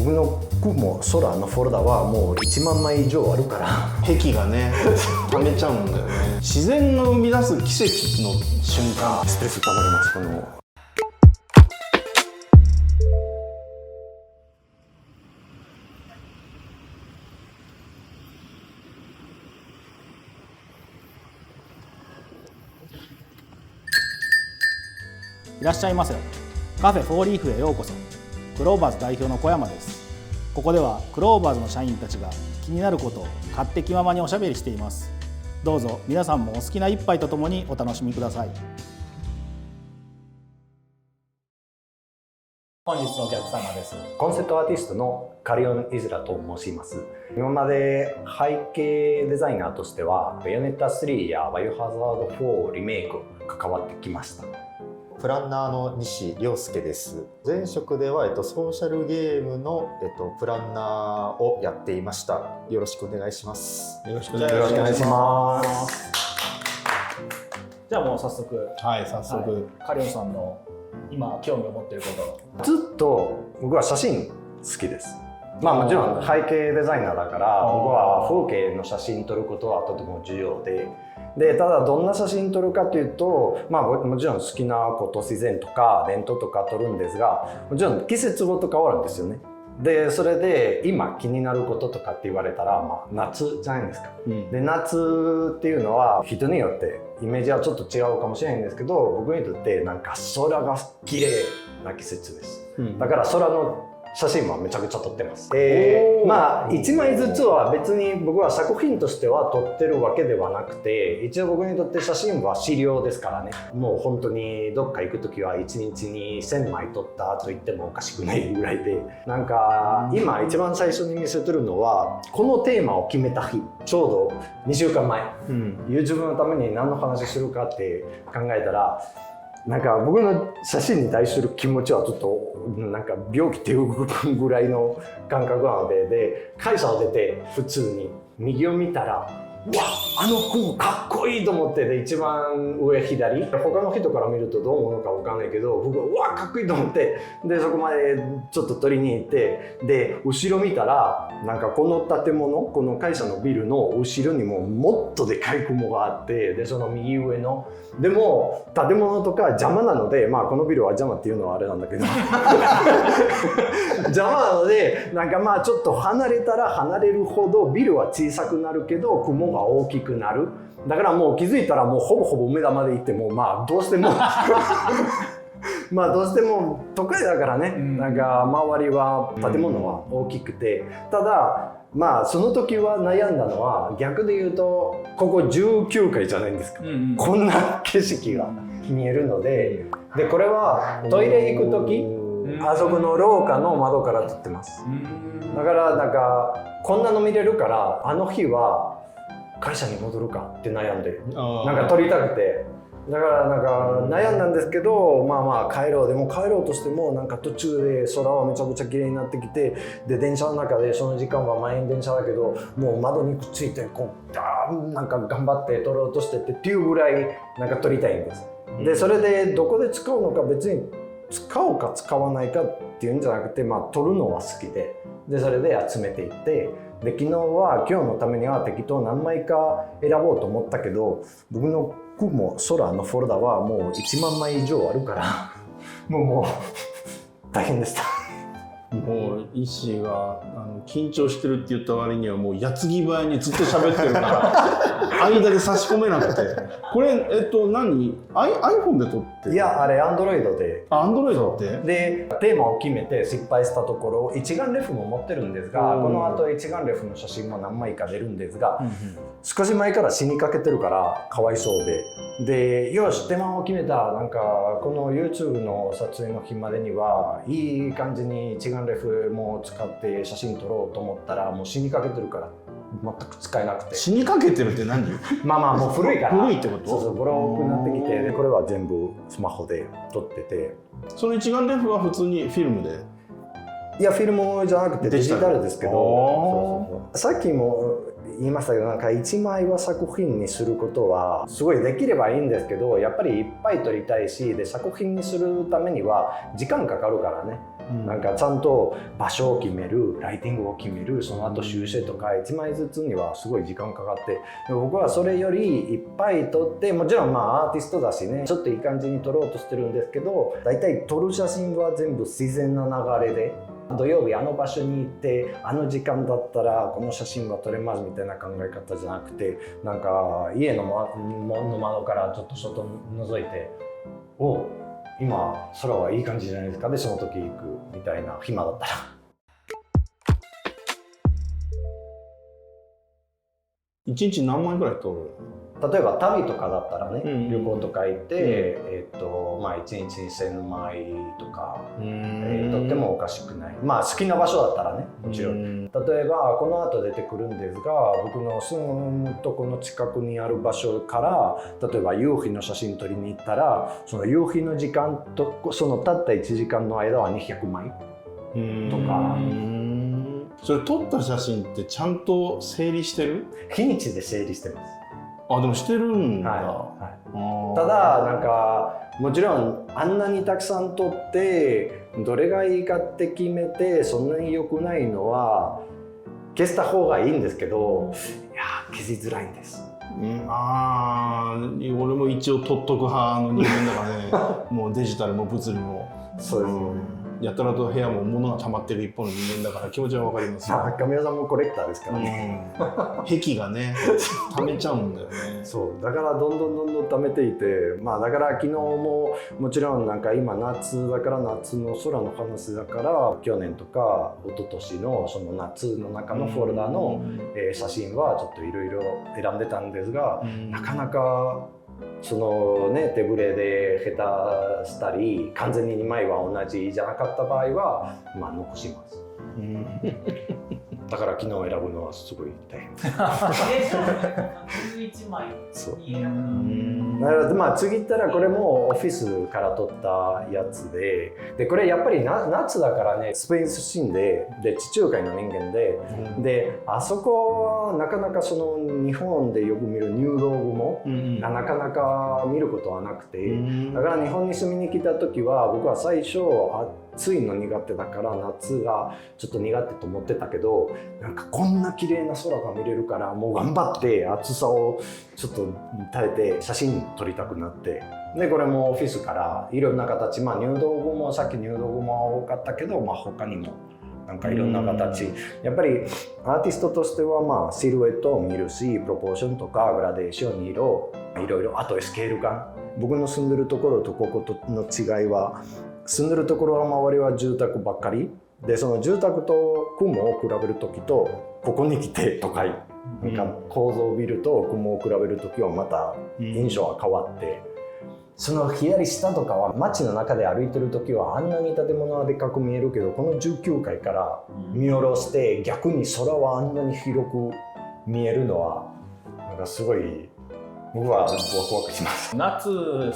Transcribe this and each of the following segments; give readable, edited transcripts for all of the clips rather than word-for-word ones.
僕の雲空のフォルダはもう1万枚以上あるから壁がね溜めちゃうんだよね。自然が生み出す奇跡の瞬間。ストレス溜まります。このいらっしゃいませ。カフェフォーリーフへようこそ。クローバーズ代表の小山です。ここではクローバーズの社員たちが気になることを勝手気ままにおしゃべりしています。どうぞ皆さんもお好きな一杯とともにお楽しみください。本日のお客様です。コンセプトアーティストのカリオン・イズラと申します。今まで背景デザイナーとしてはベヨネッタ3やバイオハザード4リメイク関わってきました。プランナーの西亮介です。前職では、ソーシャルゲームの、プランナーをやっていました。よろしくお願いします。よろしくおよろしくお願いします。じゃあもう早速、はい、早速、カリオンさんの今興味を持っていることを。ずっと僕は写真好きです。まあもちろん背景デザイナーだから僕は風景の写真撮ることはとても重要で、ただどんな写真撮るかというと、まあもちろん好きなこと自然とか伝統とか撮るんですが、もちろん季節ごと変わるんですよね。でそれで今気になることとかって言われたら、まあ、夏じゃないですか、で夏っていうのは人によってイメージはちょっと違うかもしれないんですけど、僕にとってなんか空が綺麗な季節です、だから空の写真はめちゃくちゃ撮ってます。まあ1枚ずつは別に僕は作品としては撮ってるわけではなくて、一応僕にとって写真は資料ですからね。もう本当にどっか行く時は1日に1000枚撮ったと言ってもおかしくないぐらいで、なんか今一番最初に見せてるのはこのテーマを決めた日、ちょうど2週間前、YouTube のために何の話するかって考えたら、なんか僕の写真に対する気持ちはちょっとなんか病気っていうぐらいの感覚なので、会社を出て普通に右を見たら、うわ、あの雲かっこいいと思って、で一番上左、他の人から見るとどう思うのかわかんないけど、僕はうわかっこいいと思って、でそこまでちょっと撮りに行って、で後ろ見たらなんかこの建物、この会社のビルの後ろにももっとでかい雲があって、でその右上のでも建物とか邪魔なので、まあこのビルは邪魔っていうのはあれなんだけど邪魔なので、なんかまあちょっと離れたら離れるほどビルは小さくなるけど雲が大きくなる。だからもう気づいたらもうほぼほぼ梅田まで行っても、まあどうしてもまあどうしても都会だからね、なんか周りは建物は大きくて、ただまあその時は悩んだのは逆で言うと、ここ19階じゃないんですか、こんな景色が見えるので、でこれはトイレ行く時、あそこの廊下の窓から撮ってます。だからなんかこんなの見れるから、あの日は会社に戻るかって悩んで、なんか撮りたくて、だからなんか悩んだんですけど、まあまあ帰ろう、でも帰ろうとしてもなんか途中で空はめちゃくちゃ綺麗になってきて、で電車の中でその時間は満員電車だけど、もう窓にくっついてこうなんか頑張って撮ろうとしてっていうぐらいなんか撮りたいんです。でそれでどこで使うのか、別に使おうか使わないかっていうんじゃなくて、まあ撮るのは好きで、それで集めていって、で昨日は今日のためには適当何枚か選ぼうと思ったけど、僕の雲空のフォルダはもう1万枚以上あるからもう大変でした。もう石井が緊張してるって言った割にはもう矢継ぎ早にずっと喋ってるから間で差し込めなくて、これ何iPhone で撮ってる？いや、あれ Android で。Android ってでテーマを決めて失敗したところ、一眼レフも持ってるんですが、この後一眼レフの写真も何枚か出るんですが、少し前から死にかけてるからかわいそうで、よしテーマを決めた、なんかこの YouTube の撮影の日までにはいい感じに一眼レフも使って写真撮ろうと思ったら、もう死にかけてるから全く使えなくて。死にかけてるって何？まあもう古いから古いってこと？そうボロくなってきて、でこれは全部スマホで撮ってて、その一眼レフは普通にフィルムで？いやフィルムじゃなくてデジタルですけど、さっきも言いましたけど、なんか1枚は作品にすることはすごいできればいいんですけど、やっぱりいっぱい撮りたいし、で作品にするためには時間かかるからね、なんかちゃんと場所を決める、ライティングを決める、その後修正とか1枚ずつにはすごい時間かかって、僕はそれよりいっぱい撮って、もちろんアーティストだしね、ちょっといい感じに撮ろうとしてるんですけど、だいたい撮る写真は全部自然な流れで、土曜日あの場所に行ってあの時間だったらこの写真は撮れますみたいな考え方じゃなくて、なんか家の窓からちょっと外覗いて、お、今空はいい感じじゃないですか、でその時行くみたいな、暇だったら。1日何枚ぐらい撮る？例えば旅とかだったらね、うん旅行とか行って、まあ1日1000枚とか、とってもおかしくない。まあ好きな場所だったらね、もちろん。例えばこの後出てくるんですが、僕の住むとこの近くにある場所から例えば夕日の写真撮りに行ったら、その夕日の時間とそのたった1時間の間は200枚とか。それ撮った写真ってちゃんと整理してる？日にちで整理してます。あ、でもしてるんだ。はい、ただなんかもちろんあんなにたくさん撮ってどれがいいかって決めてそんなに良くないのは消した方がいいんですけど、いや消しづらいんです。俺も一応撮っとく派の人間だからねもうデジタルも物理も。そうですよね。やたらと部屋も物が溜まってる一方の人間だから気持ちはわかりますよ。神谷さんもコレクターですからね。癖がね溜めちゃうんだよね。そうだからどんどん溜めていて、まあだから昨日ももちろんなんか今夏だから夏の空の話だから去年とか一昨年のその夏の中のフォルダの写真はちょっといろいろ選んでたんですが、なかなかそのね手ぶれで下手したり完全に2枚は同じじゃなかった場合はまあ残します。だから昨日選ぶのはすごい大変です。11枚そうに選ぶ。だからまあ次行ったらこれもオフィスから撮ったやつでこれやっぱり夏だからね、スペイン出身で地中海の人間で、あそこはなかなかその日本でよく見る入道雲がなかなか見ることはなくて、だから日本に住みに来た時は僕は最初暑いの苦手だから夏がちょっと苦手と思ってたけど、なんかこんな綺麗な空が見れるからもう頑張って暑さをちょっと耐えて写真撮りたくなって、でこれもオフィスからいろんな形、まあ入道雲、さっき入道雲は多かったけど、まあ他にもなんかいろんな形、やっぱりアーティストとしてはまあシルエットを見るし、プロポーションとかグラデーション、色いろいろ、あとスケール感。僕の住んでるところとこことの違いは、住んでるところは周りは住宅ばっかりで、その住宅と雲を比べる時とここに来て都会、なんか構造ビルと雲を比べる時はまた印象は変わって、その左下とかは街の中で歩いてる時はあんなに建物はでかく見えるけど、この19階から見下ろして逆に空はあんなに広く見えるのはなんかすごい僕はワクワクします。夏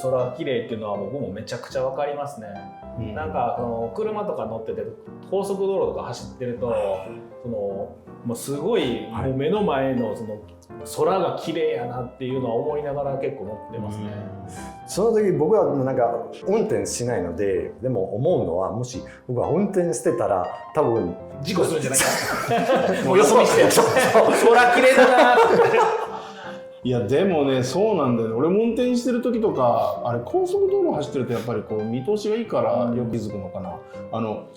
空綺麗っていうのは僕もめちゃくちゃ分かりますね。なんかその車とか乗ってて高速道路とか走ってるとそのもうすごいもう目の前のその空が綺麗やなっていうのは思いながら結構乗ってますね。その時僕はなんか運転しないので、でも思うのは、もし僕は運転してたら多分事故するんじゃないかもうよそ見して空綺麗だないやでもね、そうなんだよね。俺も運転してる時とか、あれ高速道路走ってるとやっぱりこう見通しがいいからよく気づくのかな。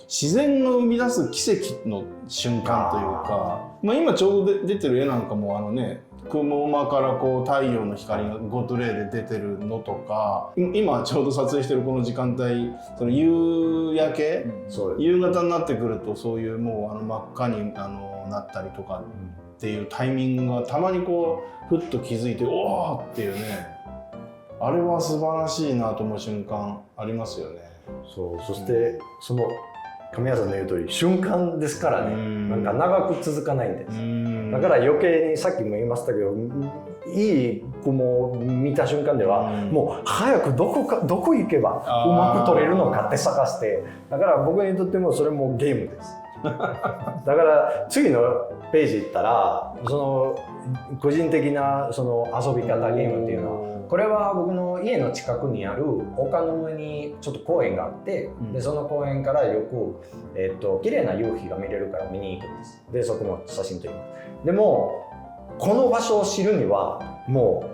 自然が生み出す奇跡の瞬間というか、まあ、今ちょうど出てる絵なんかも雲間からこう太陽の光がゴッドレイで出てるのとか、今ちょうど撮影してるこの時間帯、その夕焼け、夕方になってくるとそういうもう真っ赤になったりとかっていうタイミングがたまにこうふっと気づいて、おーっていうね、あれは素晴らしいなと思う瞬間ありますよね。そう、そしてその神谷さんの言う通り瞬間ですからね、なんか長く続かないんです。だから余計にさっきも言いましたけど、いい雲を見た瞬間ではもう早くどこ行けばうまく撮れるのかって探して、だから僕にとってもそれもゲームです。から次のページ行ったらその個人的なその遊び方ゲームっていうのは、これは僕の家の近くにある丘の上にちょっと公園があって、でその公園からよく綺麗な夕日が見れるから見に行くんです。でそこも写真撮ります。でもこの場所を知るにはもう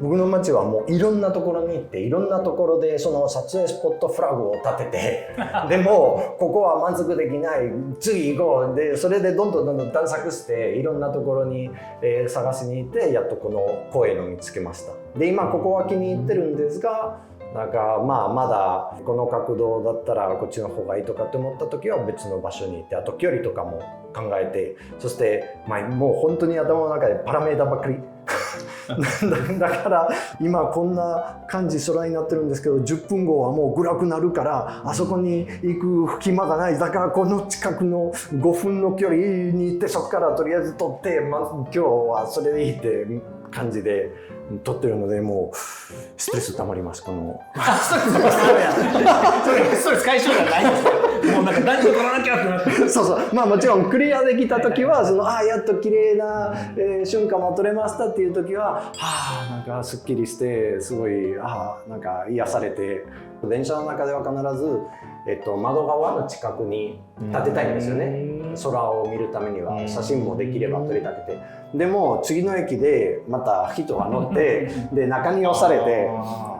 僕の町はもういろんなところに行っていろんなところでその撮影スポットフラグを立ててでもここは満足できない次行こうでそれでどんどん探索していろんなところに、探しに行ってやっとこの公園を見つけました。で今ここは気に入ってるんですがなんかまだこの角度だったらこっちの方がいいとかって思った時は別の場所に行って、あと距離とかも考えて、そして、もう本当に頭の中でパラメータばっかりだから今こんな感じ空になってるんですけど10分後はもう暗くなるからあそこに行く隙間がない、だからこの近くの5分の距離に行ってそこからとりあえず撮って、今日はそれでいいって感じで撮ってるので、もうストレス溜まります。このストレス解消じゃないんですよ。もうなんか何を撮らなきゃってなってそうもちろんクリアできた時はそのやっと綺麗な、瞬間も撮れましたっていう時はなんかすっきりしてすごいなんか癒されて、電車の中では必ず、窓側の近くに立てたいんですよね。空を見るためには写真もできれば撮り立てて、でも次の駅でまた人が乗ってで中に押されて、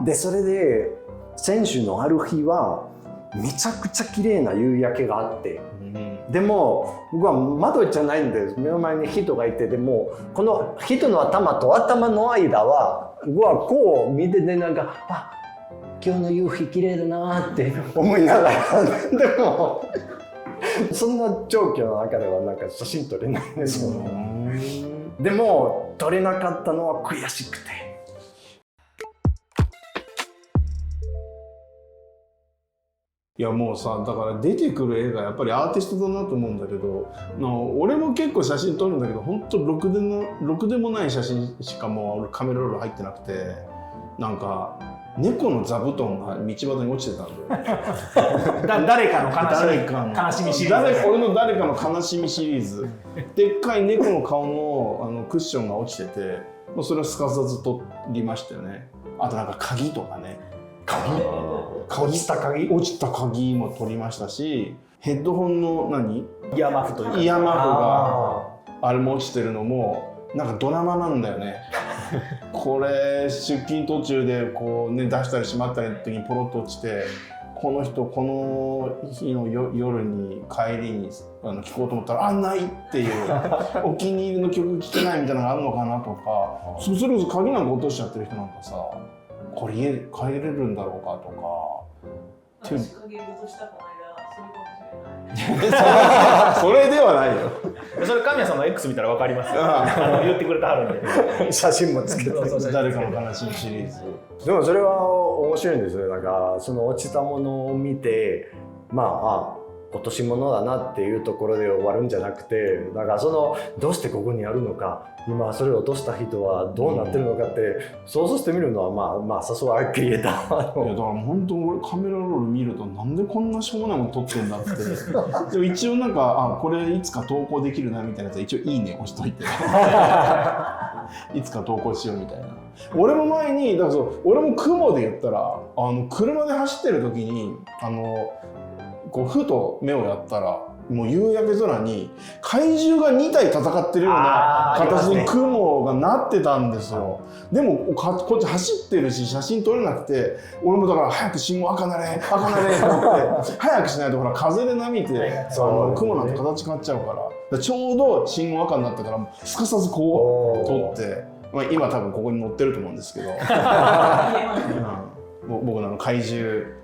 でそれで先週のある日はめちゃくちゃ綺麗な夕焼けがあって、でも僕は窓じゃないんです。目の前に人がいて、でもこの人の頭と頭の間は僕はこう見ててなんか今日の夕日綺麗だなって思いながらでもそんな状況の中ではなんか写真撮れないんですよね。でも撮れなかったのは悔しくて。いやもうさ、だから出てくる絵がやっぱりアーティストだなと思うんだけど、俺も結構写真撮るんだけど本当ろくでもない写真しかもう俺カメラロール入ってなくて、なんか猫の座布団が道端に落ちてたんだよ誰かの悲しみシリーズ、俺の誰かの悲しみシリーズでっかい猫の顔のクッションが落ちてて、それはすかさず撮りましたよね。あとなんか鍵とかね、落ちた鍵も撮りましたし、ヘッドホンのイヤーマフというかイヤーマフがあれも落ちてるのもなんかドラマなんだよねこれ出勤途中でこうね出したりしまったりの時にポロッと落ちて、この人この日の夜に帰りに聴こうと思ったらないっていうお気に入りの曲聴けないみたいなのがあるのかなとか、それこそ鍵なんか落としちゃってる人なんかさ、これ家帰れるんだろうかとか。鍵落としたこの間そうかもしれないそれではないよ。それ神谷さんの X 見たら分かりますよ言ってくれてはるんで写真もつけて誰かの悲しみシリーズ。でもそれは面白いんですよ。なんかその落ちたものを見て落とし物だなっていうところで終わるんじゃなくて、だからそのどうしてここにあるのか、今それを落とした人はどうなってるのかって想像してみるのはさすがクリエイターいやだから本当俺カメラロール見るとなんでこんなしょうもないもの撮ってんだってでも一応なんかこれいつか投稿できるなみたいなやつは一応いいね押しといていつか投稿しようみたいな。俺も前にだから俺も雲で言ったら車で走ってる時にこうふと目をやったらもう夕焼け空に怪獣が2体戦ってるような形に雲がなってたんですよ。でもこっち走ってるし写真撮れなくて、俺もだから早く信号赤なれと思って早くしないとほら風で波て雲なんて形変わっちゃうからちょうど信号赤になったからすかさずこう撮って、今多分ここに載ってると思うんですけど僕の怪獣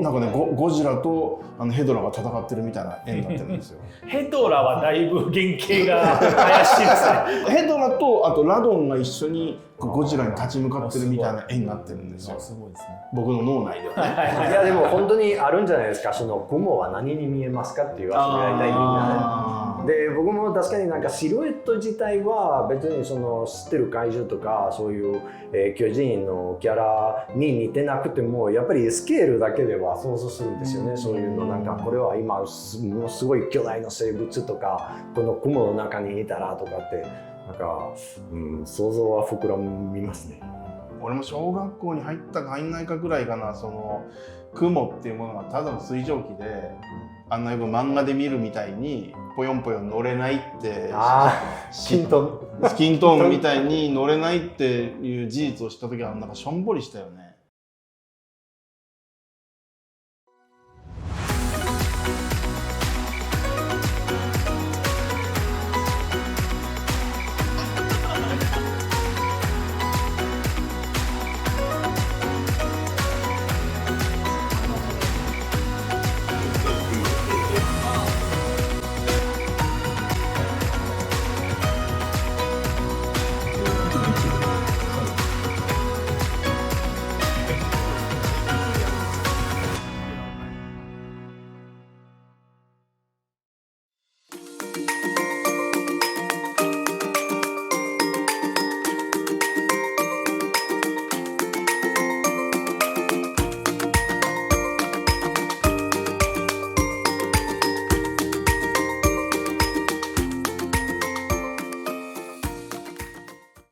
なんかねゴジラとヘドラが戦ってるみたいな絵になってるんですよヘドラはだいぶ原型が怪しいですねヘドラとあとラドンが一緒にゴジラに立ち向かってるみたいな絵になってるんですよ。すごいですね。僕の脳内ではねいやでも本当にあるんじゃないですか。その雲は何に見えますかっていう遊びがいたいみんなで僕も確かになんかシルエット自体は別にその知ってる怪獣とかそういう、巨人のキャラに似てなくてもやっぱりスケールだけでは想像するんですよね、そういうのなんかこれは今ものすごい巨大な生物とかこの雲の中にいたらとかってなんか、想像は膨らみますね。俺も小学校に入ったか入んないかぐらいかな、その雲っていうものがただの水蒸気で、あんなよく漫画で見るみたいにぽよんぽよん乗れないってキントンスキントーンみたいに乗れないっていう事実を知った時はなんかしょんぼりしたよね。